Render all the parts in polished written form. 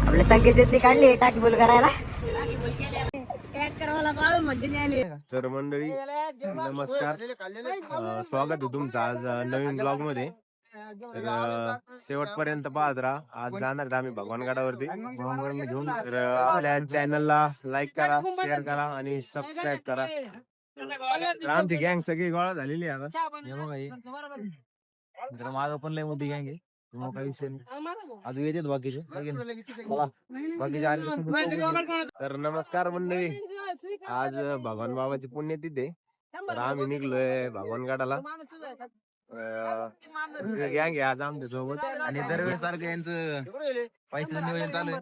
आपल्या संकेत काढली टाकी बोल करायला. तर मंडळी नमस्कार, स्वागत आहे तुमचं आज नवीन ब्लॉग मध्ये. तर शेवटपर्यंत पाहत राहा. आज जाणार आहे आम्ही भगवानगडावरती घेऊन. तर आपल्या चॅनलला लाईक करा, शेअर करा आणि सबस्क्राईब करा. आमची गँग सगळी गोळा झालेली आहे आता. माझं पण लय मोठी गँग आहे, मग काही विषय नाही. अजून येतात बाकीचे. तर नमस्कार मंडळी, आज भगवान बाबाची पुण्यतिथी आहे. तर आम्ही निघलोय भगवानगडाला. गँग आहे आज आमच्या सोबत आणि दरवेळेस सारखं यांचं पैशाचं नियोजन चालू आहे.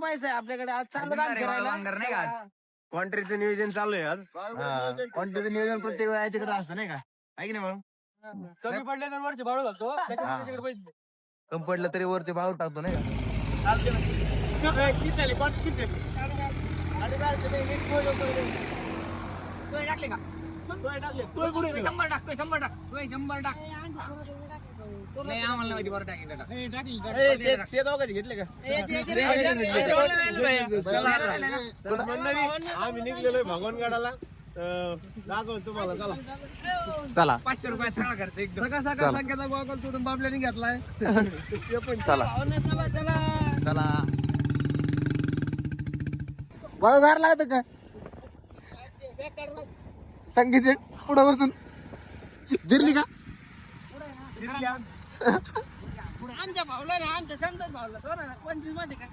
पैसा आपल्याकडे आज नाही का, आज कॉन्ट्रीचं नियोजन चालू आहे. आज कॉन्ट्रीचं नियोजन प्रत्येक वेळा याच्याकडे असतं नाही का, आहे की नाही म्हणून. कमी पडले तर वरचे भाडू लागतो, कमी पडलं तरी वरचे भाडू टाकतो नाही का. आम्ही निघलेलोय भगवानगडाला. तुम्हाला चला 500 रुपयात सगळा खर्च एकदम. सगळा संख्याचा गॉगल तोडून बाबल्याने घेतलाय. चला चला बरोबर लागत का संगीत पुढे बसून दिरली का आमच्या भावला ना, आमच्या संतोष भावला 25 मध्ये काय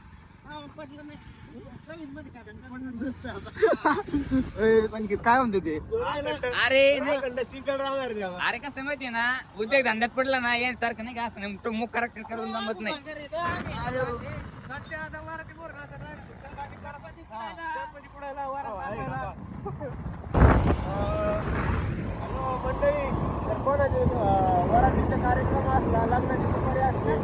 पटलं नाही. संगीत काय म्हणते ते. अरे कसं माहितीये ना, उद्योग धंद्यात पडला ना यांसारखं नाही का, असं मुख करून जमत नाही. मंडळी, तर कोणाचे वरातीचा कार्यक्रम असला, लग्नाची सुपारी असली,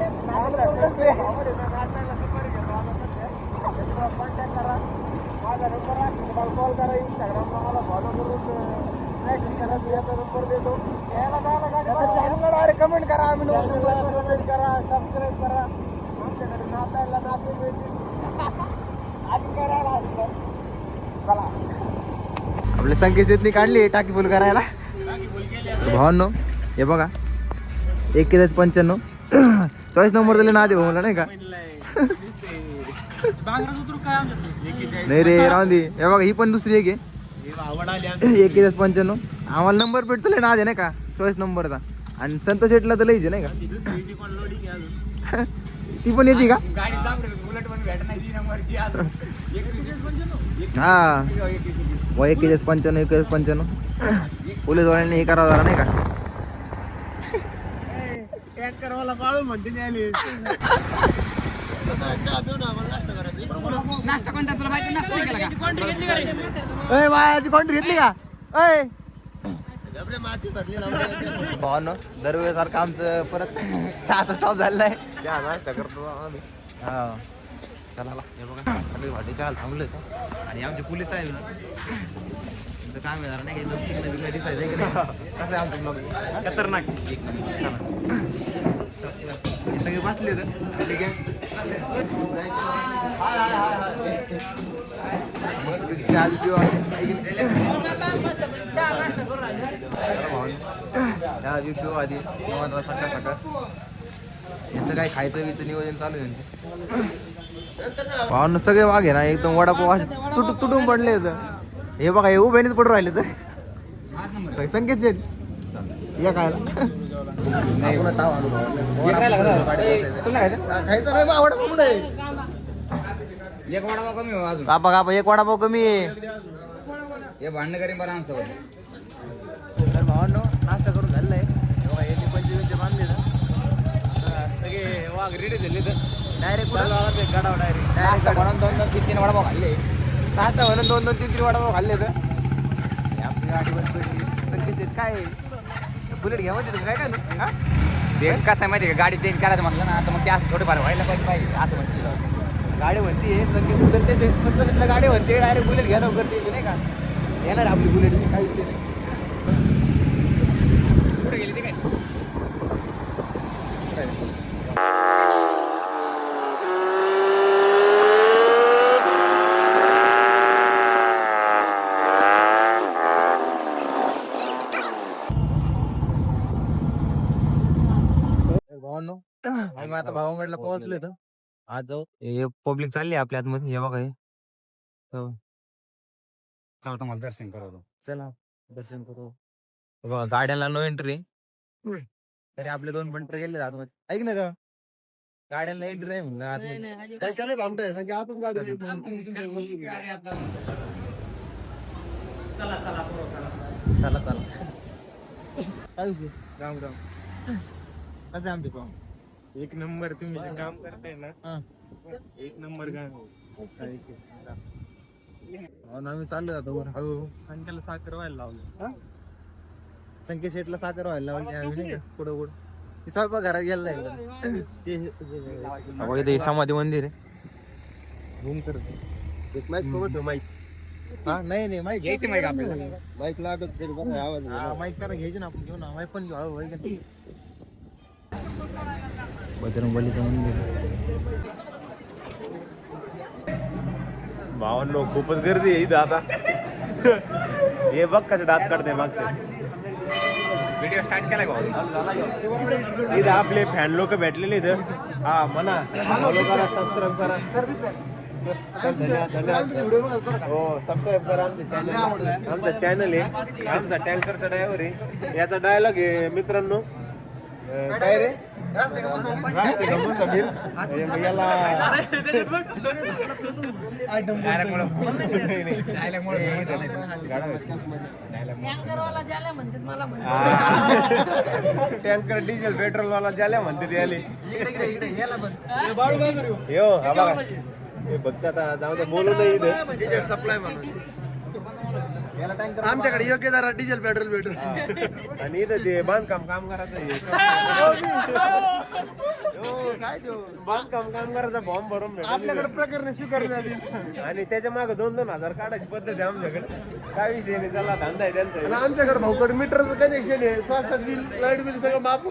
नाचायला सुपारी घेतो आम्हाला सध्या. त्याच्यामुळे कॉन्टॅक्ट करा. माझा नंबर असतो, तुम्हाला कॉल करा. इंस्टाग्रामला मला फॉलो करून मेसेज करा, मी याचा नंबर देतो. चॅनलला डायरेक्ट कमेंट करा, आम्ही कमेंट करा, सबस्क्राईब करा. आमच्याकडे नाचायला नाचून मिळतील. आधी करायला चला. आपल्या संकेतनी काढली टाकी फुल करायला. भावांनो हे बघा 9195 चॉईस नंबर दिले ना आधी भाऊला नाही का. नाही रे राहून दे. हे बघा ही पण दुसरी एक आहे 9195. आम्हाला नंबर भेटतो ना आधी नाही का, चॉईस नंबरचा. आणि संतोष शेटला तर लईच नाही का. ती पण येते का. हा 9195 9195 पोलीस वाल्यांनी हे करावं जरा नाही का. बाळाची कॉन्ट्री घेतली का. भावांनो दरवेळेस सारखं आमचं परत चहाचा स्टॉप झालेला आहे. चहा नाश्ता करतो आम्ही. हा चला हे बघा सगळे वाटे चहा थांबले आणि आमचे पोलीस आहे ना, तुमचं काम आहे नाही का, चिकन बिकन दिसायचं की नाही. कसं आहे आमचं ब्लॉग खतरनाक एक नंबर. चला हे सगळे बसले तर ठीक आहे. चहा पिऊ आधी निवांत सकाळ सकाळ. यांचं काय खायचं बीचं नियोजन चालू आहे यांचं. भावना सगळे वाघ आहे ना एकदम वडापाव तुटून पडले. हे बघा हे उभ्यानेच पडून राहिले. तर संकेत शेट या काय खायचं नाही वडापाव कुठे आहे. एक वडापाव कमी हो अजून. कापा कापा एक वडापाव कमी आहे. हे भांडण करीन बरं आमचं. तर भावांनो नाश्ता करून झालेला आहे. बघा हे 25 बांधले तर सगळे वाघ रेडी झाले. तर डायरेक्ट गडावर डायरेक्ट म्हणून 2-3 वडापाव खाल्ले. आता म्हणून 2-3 वडापाव खाल्ले. तर आमची गाडी बंद पडली. संकेत काय बुलेट घ्या म्हणजे काय ना. ते कसं आहे माहिती आहे का, गाडी चेंज करायचं म्हटलं ना, तर मग ते असं थोडंफार व्हायला पाहिजे असं म्हणते. गाडी म्हणते संकेतला गाडी म्हणते डायरेक्ट बुलेट घ्या लवकर ते नाही का. येणार आपली बुलेट काही विषय नाही. कुठे गेली ते काय भावांनो आम्ही आता भावंगडला पोहोचलो इथं. आज जाऊ हे पब्लिक चालली आपल्या आतमध्ये हे बघा हे चला तुम्हाला दर्शन करवतो. चला दर्शन करू. बघा गाड्यांना नो एंट्री तरी आपले 2 पंटर गेले आतमध्ये. ऐक ना रे गाड्यांना एंट्री नाही म्हणलं आतमध्ये. काय काय भामटाय सांग आपण गाडी चला चला राम राम. कसं आमचे पाहून एक नंबर तुम्ही जे काम करताय ना एक नंबर काम. आम्ही चाललो जातो वर हळूहळू. संख्याला साखर व्हायला लावलं. संख्या सेटला साखर व्हायला लावली आम्ही नाही का पुढं पुढं ती स्वयंपाक घरात गेला ते समाधी मंदिर आहे. रूम करत एक माईक सोबत माईक. हा नाही नाही माईक घ्यायची माईक आपल्याला. माईक लागत तरी बघा आवाज. माईक करा घ्यायचे ना आपण घेऊ ना माईक पण घेऊ हळूहळू. बजरंगबलीचं मंदिर. भावांनो खूपच गर्दी आहे इथं आता. हे बघ कसे दात काढते मागचे. व्हिडिओ स्टार्ट केला का? इथं आपले फॅन लोक भेटलेले इथं. हा म्हणा फॉलो करा सबस्क्राईब करा. धन्यवाद. हो सबस्क्राईब करा आमच्या चॅनल. आमचा चॅनल आहे आमचा टँकरचा ड्रायव्हर आहे. याचा डायलॉग आहे मित्रांनो काय रे रास्ते गमू समीर याला टँकर डिझेल पेट्रोल वाला ज्याला म्हणते याले हो हा बघा हे बघता आता जाऊ दे बोलू नाही इथं डिझेल सप्लाय म्हणून आमच्याकडे योग्य दरा डिझेल पेट्रोल भेटून. आणि इथं ते बांधकाम कामगाराचं बांधकाम कामगाराचा फॉर्म भरून भेटतो आपल्याकडे प्रकरण स्वीकारली आली आणि त्याच्या मागे 2-2 हजार काढायची पद्धत आहे आमच्याकडे. काय विषय नाही चला धंदा आहे त्यांचा. आमच्याकडे भाऊकडे मीटरचं कनेक्शन आहे. स्वस्तात बिल लाईट बिल सगळं माफ.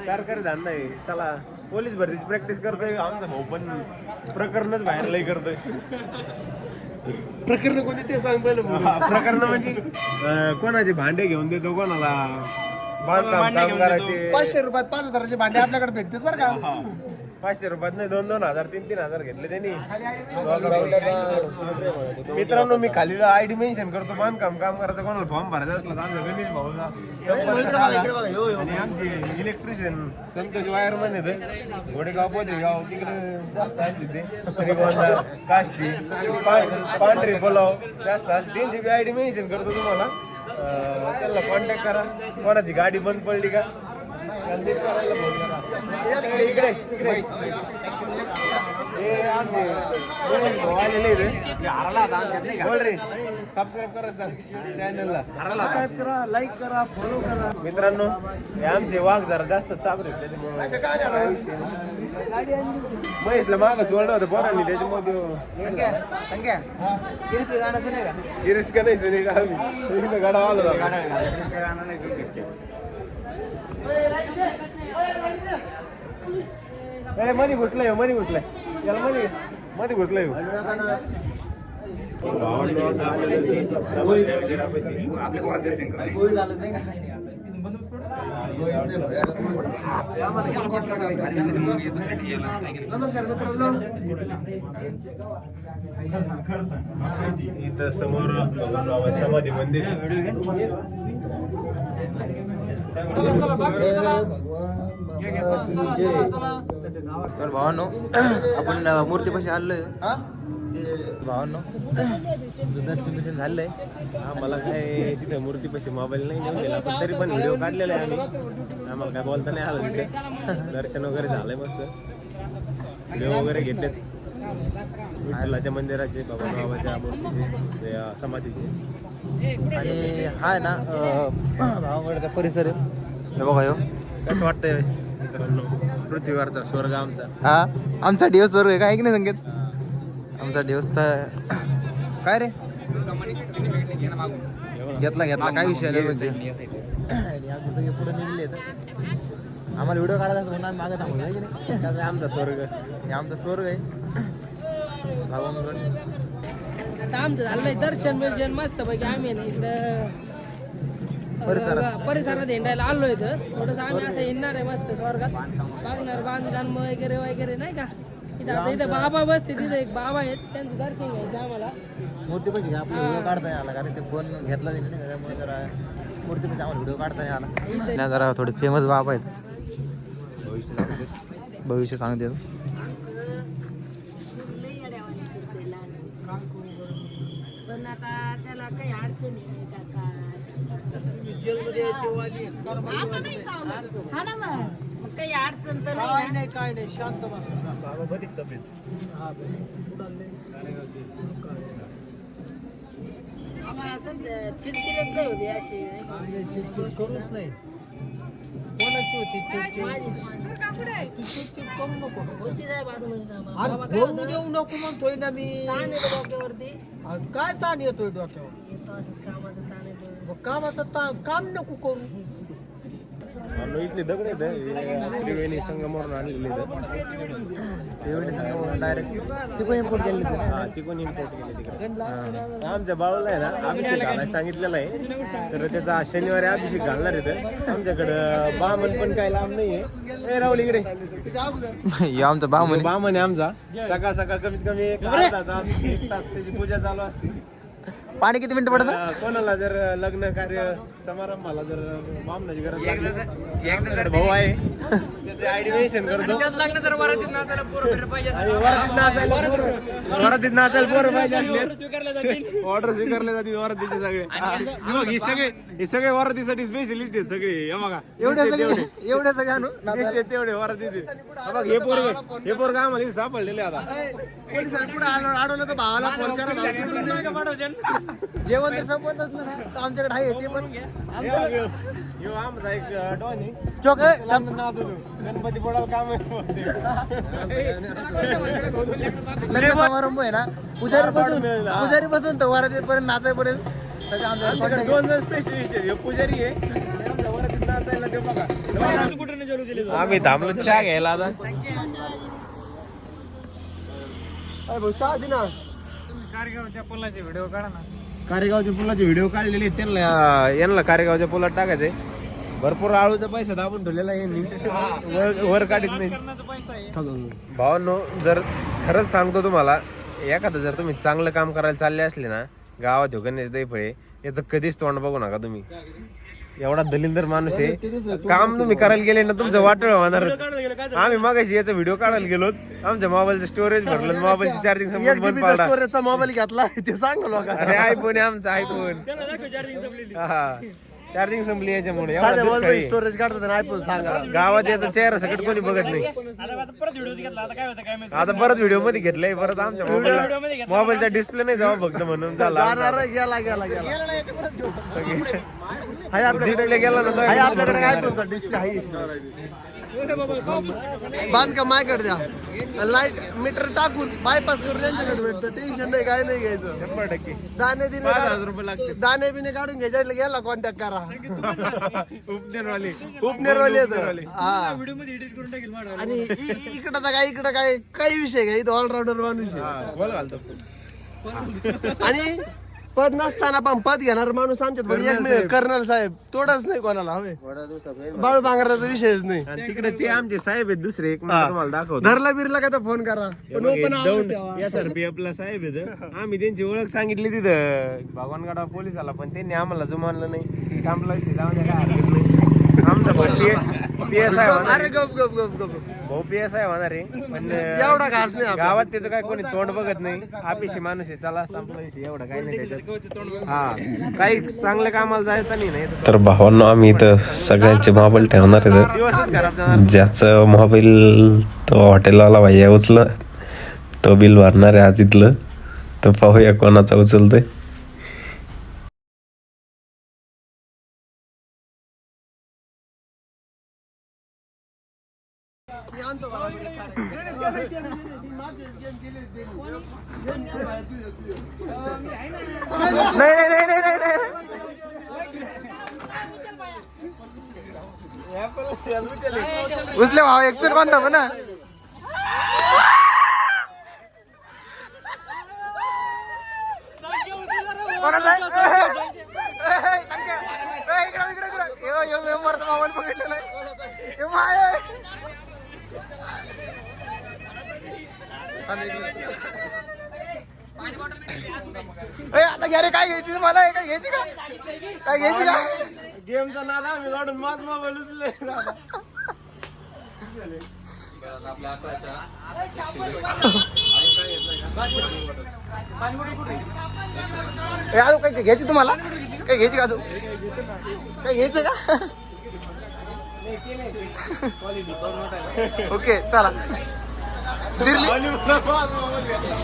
सरकारी धंदा आहे. चला पोलीस भरतीची प्रॅक्टिस करतोय आमचा भाऊ पण प्रकरणच बाहेर लई करतोय. प्रकरण कोणते ते सांग पहिलं. प्रकरण म्हणजे कोणाचे भांडे घेऊन देतो कोणाला बांधकाम कामगाराचे 500 रुपयात 5000चे भांडे आपल्याकडे भेटतात बरं का. 500 रुपयात नाही 2-2 हजार 3-3 हजार घेतले त्यांनी. मित्रांनो मी खाली आयडी मेन्शन करतो. बांधकाम कामगाराचा कोणाला फॉर्म भरायचा असला तर आमचा गणेश भाऊचा संपर्क साधा. आणि आमचे इलेक्ट्रिशियन संतोष वायरमन येते घोडेगाव पोदेगाव तिकडे जास्त असते ते श्रीगोंदा काष्टी पांढरी पुलाव जास्त असते. त्यांची बी आयडी मेन्शन करतो तुम्हाला. त्यांना कॉन्टॅक्ट करा. कोणाची गाडी बंद पडली का कंदीप करायला फोन करा. इकडे इकडे हे आमचे आलेले इथे बोल रे सबस्क्राईब करा चॅनलला. सबस्क्राईब करा, लाईक करा, फॉलो करा. मित्रांनो हे आमचे वाघ जरा जास्त चाबरे त्याच्यामुळे काय विषय महेशला मागं सोडलं होतं पोरांनी त्याच्यामध्ये गिरीश का नाही सुनी का आम्ही गाडा आलो मध्ये घुसलाय मध्ये घुसलाय याला मध्ये घुसलाय. आपल्या दर्शन नमस्कार मित्रांनो. इथं समोर समाधी मंदिर. तर भावांनो आपण मूर्तीपाशी आलोय. भावांनो दर्शन झालंय. आम्हाला काय तिथे मूर्तीपाशी मोबाईल नाही नेऊन दिला पण तरी पण व्हिडिओ काढलेला आहे आम्ही. आम्हाला काय बोलता नाही आलं तिथे. दर्शन वगैरे झालंय मस्त. व्हिडिओ वगैरे घेतलेत विठ्ठलाच्या मंदिराचे बाबाच्या मूर्तीचे समाधीचे. आणि हा ना भावांगडचा परिसर आहे. हे बघा यो कसं वाटतंय मित्रांनो पृथ्वीवरचा स्वर्ग आमचा. हा आमचा दिवस स्वर्ग आहे काय की नाही संकेत. आमचा दिवसचा काय रे घेतला घेतला काय विषय नाही म्हणजे. सगळे पुढे निघले आम्हाला व्हिडिओ काढायचा म्हणून आम्ही मागे थांबलो की नाही. कसं आहे आमचा स्वर्ग. हे आमचा स्वर्ग आहे भावांगड. आता आमचं झालंय दर्शन बिर्शन मस्त पैकी. आम्ही ना इकडं परिसरात हिंडायला आलो इथं थोडंसं आम्ही असं हिंडणार आहे मस्त स्वर्गात बघणार बांधकाम वगैरे वगैरे नाही का इथं आता इथं बाबा बसते तिथं एक बाबा आहेत त्यांचं दर्शन घ्यायचं आम्हाला मूर्ती पैसे आपला व्हिडिओ काढता आला कारण ते फोन घेतला त्यामुळे जरा मूर्ती पैसे आम्हाला व्हिडिओ काढता आला जरा थोडे फेमस बाबा आहेत भविष्य सांगते पण आता त्याला काही अडचणी नाही काका हा ना मग काही अडचण तर नाही काय नाही शांत बसतो चिडचिडच नाही होती अशी करूच नाही कोणाची होती माझीच चिडचिड करू नको होती साहेब आतमध्ये अरे होऊ देऊ नको म्हणतोय ना मी ताण येतो डोक्यावरती अरे काय ताण येतोय डोक्यावर येतो असंच कामाचा ताण येतो मग कामाचं काम नको करू इथले दगड आहेत त्रिवेणी संगमावरून आणलेले डायरेक्ट तिकडून इम्पोर्ट केले हा ती पण इम्पोर्ट केली तिकडे आमच्या बाळूला आहे ना अभिषेक घालायला सांगितलेला आहे तर त्याचा शनिवारी अभिषेक घालणार आहे आमच्याकडं बामण पण काय लांब नाहीये राहुल इकडे आमचा बामण बामण आहे आमचा सकाळ सकाळ कमीत कमी एक अर्धा तास 1 तास त्याची पूजा चालू असते पाणी किती मिनिटं पडतं कोणाला जर लग्न कार्य समारंभाला जर बामणाची गरज लागली माझ्याकडे भाऊ आहे त्याचे आयडी मेन्शन करतो आणि वरातीत नाचायला पोरं पाहिजे ऑर्डर स्वीकारले जातील वरातीचे सगळे मग हे सगळे वरातीसाठी स्पेशलिस्ट आहेत सगळे हे बघा एवढे सगळे आणू तेवढे वरातीचे बघ हे पोरग आम्हाला इथे सापडलेले आता पोलिसांनी पुढे अडवलं तर भावाला फोन करा जेवण तर संपत असलं ना तर आमच्याकडे आहे ते पण आमचा एक डॉन आहे चोक गणपती पोळाला काम लग्न समारंभ आहे ना पुजारी बसून तर वरातीत पर्यंत नाचायपर्यंत सगळं आमच्या 2 जण स्पेशलिस्ट आहे पुजारी आहे आमच्या वरातीत नाचायला ते बघा आम्ही थांबलो चहा घ्यायला आता चहा दे ना कारेगावच्या पुलाचे व्हिडिओ काढलेले आहेत यांना कारेगावच्या पुलात टाकायचे भरपूर आळूचा पैसा दाबून ठेवलेला आहे यांनी वर काढत नाही भावांनो जर खरंच सांगतो तुम्हाला एखादं जर तुम्ही चांगलं काम करायला चालले असले ना गावात गणेश दैफळे याचं कधीच तोंड बघू नका तुम्ही एवढा दलिंदर माणूस आहे काम तुम्ही करायला गेले ना तुमचं वाटोळ होणारच आम्ही मागाशी याचा व्हिडिओ काढायला गेलो आमच्या मोबाईलचं स्टोरेज भरलं मोबाईलची चार्जिंग बंद पडला मोबाईल घेतला ते सांग अरे आयफोन आहे आमचा आयफोन हा चार्जिंग संपली याच्यामुळे स्टोरेज काढतात आयफोन सांगा गावात याचा चेहरा सकट कोणी बघत नाही आता परत व्हिडिओ मध्ये घेतलाय परत आमच्या मोबाईलचा डिस्प्ले नाही जावा फक्त म्हणून डिस्प्ले गेला ना आपल्याकडे आयफोनचा डिस्प्ले आहे बांधकाम माझ्याकडे द्या लाईट मीटर टाकून बायपास करून त्यांच्याकडे भेटतं टेन्शन नाही काय नाही घ्यायचं 100% दाणे दिने 5,000 रुपये लागते दाणे बिने काढून घ्यायच्या गेला कॉन्टॅक्ट करा उपनेरवाले हा आणि इकडं तर काय काही विषय काय इथं ऑलराऊंडर माणूस आहे बोल घालतो आणि पद नसताना पण पद घेणार माणूस आमच्यात पण एक मिनिट कर्नल साहेब तोडच नाही कोणाला हवे बाळ बांगराचा विषयच नाही आणि तिकडे ते आमचे साहेब आहेत दुसरे एक मिनिट तुम्हाला दाखवतो धरला बिरला का तर फोन करा पण ओपन SRPF साहेब आहेत आम्ही त्यांची ओळख सांगितली तिथं भगवानगडा पोलीस आला पण त्यांनी आम्हाला जुमानलं नाही संपला विषय जाऊन द्या काय हरकत नाही आमचा PSI अरे गप गप गप गप भाऊ PSI होणार आहे पण एवढा खास नाही गावात त्याचं काय कोणी तोंड बघत नाही आपिशी माणूस आहे चला संपला विषय एवढं काही नाही त्याच्यात हा काही चांगल्या कामाला जायचं नाही तर भावांनो आम्ही इथं सगळ्यांचे मोबाईल ठेवणार आहे दिवसच खराब जाणार ज्याचं मोबाईल तो हॉटेलवाला भाई उचल तो बिल भरणार आहे आज इथलं तर पाहूया कोणाचा उचलतोय उचले भाव एक चल बांधा म्हणा इकडे समोरचा मोबाईल पकडलेला आहे हे माय. आता घ्या रे, काय घ्यायची मला? काय घ्यायची का? काय घ्यायची का? गेमचा नाद आम्ही काढून माझ मोबाईल उचलले अजून काय घ्यायची तुम्हाला? काय घ्यायची का अजून? काय घ्यायचं का? ओके चला.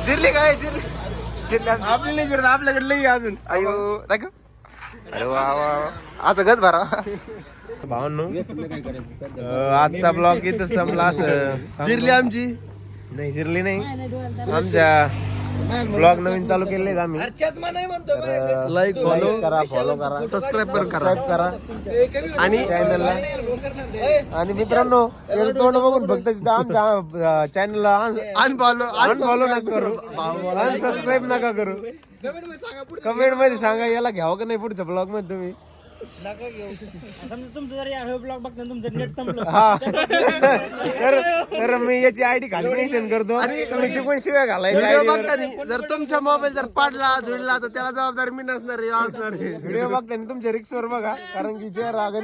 जिरली काय? जिरली आपली नाही जिरत, आपल्याकडे लई आहे अजून. अयो दाखव. अरे वा वा, असं गच भरा. भावांनो, आजचा ब्लॉग इथं संपला. असं जिरली आमची. नाही जिरली नाही. आमच्या ब्लॉग नवीन चालू केले आहेत आम्ही. लाईक फॉलो करा, सबस्क्राईब करा आणि चॅनलला. आणि मित्रांनो, याचं तोंड बघून फक्त तिथं आमच्या चॅनलला अनफॉलो नका करू, अनसबस्क्राईब नका करू. कमेंट मध्ये सांगा याला घ्यावं का नाही पुढच्या ब्लॉग मध्ये तुम्ही. हा तर मी याची आयडी खाली मेन्शन करतो आणि तुम्ही तिकडून शिव्या घालायची. जर तुमचा मोबाईल जर पाडला जुडला तर त्याला जबाबदारी मी नसणार व्हिडिओ बघताना तुमच्या रिक्सवर बघा, कारण की जे राग